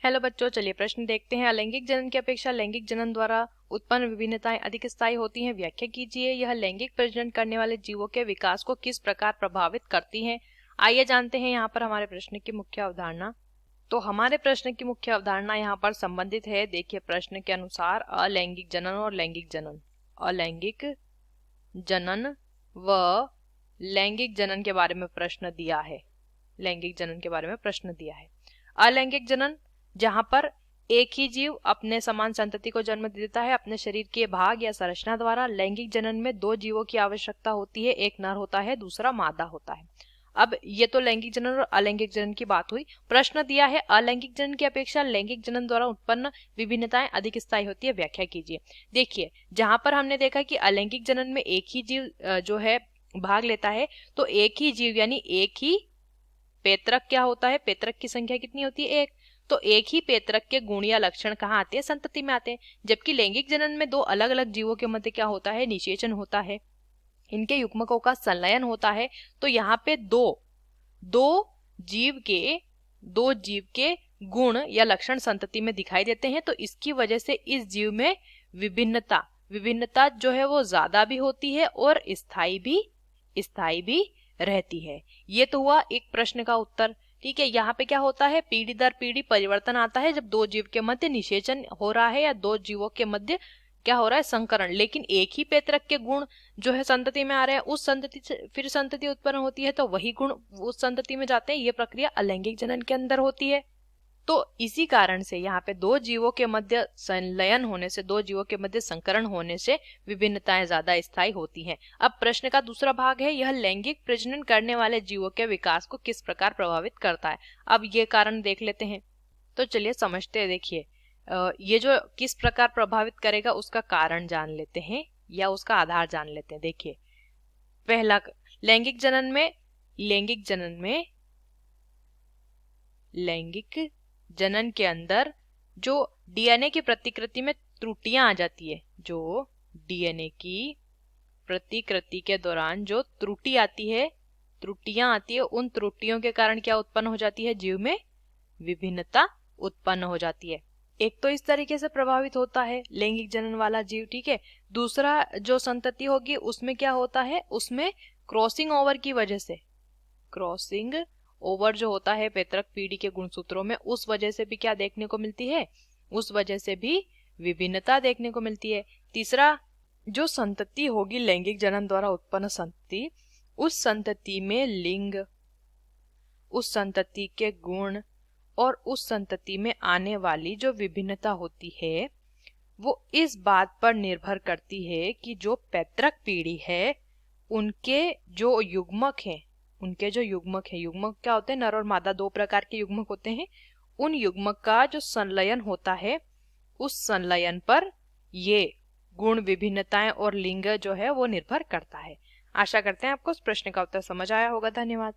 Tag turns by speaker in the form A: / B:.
A: Hello बच्चों, चलिए प्रश्न देखते हैं। अलैंगिक जनन की अपेक्षा लैंगिक जनन द्वारा उत्पन्न विभिन्नताएं अधिक स्थायी होती हैं। व्याख्या कीजिए। यह लैंगिक प्रजनन करने वाले जीवों के विकास को किस प्रकार प्रभावित करती हैं। आइए जानते हैं यहाँ पर हमारे प्रश्न की मुख्य अवधारणा। तो हमारे प्रश्न की मुख्य अवधारणा यहाँ पर संबंधित है। देखिए, प्रश्न के अनुसार अलैंगिक जनन और लैंगिक जनन, अलैंगिक जनन व लैंगिक जनन के बारे में प्रश्न दिया है। लैंगिक जनन के बारे में प्रश्न दिया है। अलैंगिक जनन, जहां पर एक ही जीव अपने समान संतति को जन्म देता है अपने शरीर के भाग या संरचना द्वारा। लैंगिक जनन में दो जीवों की आवश्यकता होती है, एक नर होता है, दूसरा मादा होता है। अब ये तो लैंगिक जनन और अलैंगिक जनन की बात हुई। प्रश्न दिया है अलैंगिक जनन की अपेक्षा लैंगिक जनन द्वारा उत्पन्न विभिन्नताएं अधिक स्थायी होती है। व्याख्या कीजिए। देखिए, जहां पर हमने देखा कि अलैंगिक जनन में एक ही जीव जो है भाग लेता है, तो एक ही जीव यानी एक ही पेतरक क्या होता है, पेतरक की संख्या कितनी होती है, एक। तो एक ही पेतरक के गुण या लक्षण कहाँ आते हैं, संतति में आते हैं। जबकि लैंगिक जनन में दो अलग अलग जीवों के मध्य क्या होता है, निषेचन होता है, इनके युग्मकों का संलयन होता है। तो यहाँ पे दो जीव के गुण या लक्षण संतति में दिखाई देते हैं। तो इसकी वजह से इस जीव में विभिन्नता जो है वो ज्यादा भी होती है और स्थायी भी रहती है। ये तो हुआ एक प्रश्न का उत्तर। ठीक है, यहाँ पे क्या होता है, पीढ़ी दर पीढ़ी परिवर्तन आता है जब दो जीव के मध्य निषेचन हो रहा है या दो जीवों के मध्य क्या हो रहा है, संकरण। लेकिन एक ही पेतरक के गुण जो है संतति में आ रहे हैं, उस संतति से फिर संतति उत्पन्न होती है, तो वही गुण उस संतति में जाते हैं। ये प्रक्रिया अलैंगिक जनन के अंदर होती है। तो इसी कारण से यहाँ पे दो जीवों के मध्य संलयन होने से, दो जीवों के मध्य संकरण होने से विभिन्नताएं ज्यादा स्थायी होती हैं। अब प्रश्न का दूसरा भाग है, यह लैंगिक प्रजनन करने वाले जीवों के विकास को किस प्रकार प्रभावित करता है। अब ये कारण देख लेते हैं। तो चलिए समझते हैं। देखिए, ये जो किस प्रकार प्रभावित करेगा उसका कारण जान लेते हैं या उसका आधार जान लेते हैं। देखिए, पहला, लैंगिक जनन के अंदर जो डीएनए की प्रतिकृति में त्रुटियां आ जाती है, जो डीएनए की प्रतिकृति के दौरान जो त्रुटियां आती है, उन त्रुटियों के कारण क्या उत्पन्न हो जाती है, जीव में विभिन्नता उत्पन्न हो जाती है। एक तो इस तरीके से प्रभावित होता है लैंगिक जनन वाला जीव। ठीक है, दूसरा जो संतति होगी उसमें क्या होता है, उसमें क्रॉसिंग ओवर की वजह से, क्रॉसिंग ओवर जो होता है पेतरक पीढ़ी के गुणसूत्रों में, उस वजह से भी क्या देखने को मिलती है, उस वजह से भी विभिन्नता देखने को मिलती है। तीसरा, जो संतति होगी लैंगिक जनन द्वारा उत्पन्न संतति, उस संतति में लिंग, उस संतति के गुण और उस संतति में आने वाली जो विभिन्नता होती है वो इस बात पर निर्भर करती है कि जो पैतृक पीढ़ी है उनके जो युग्मक हैं, युग्मक क्या होते हैं, नर और मादा, दो प्रकार के युग्मक होते हैं। उन युग्मक का जो संलयन होता है, उस संलयन पर ये गुण, विभिन्नताएं और लिंग जो है वो निर्भर करता है। आशा करते हैं आपको इस प्रश्न का उत्तर समझ आया होगा। धन्यवाद।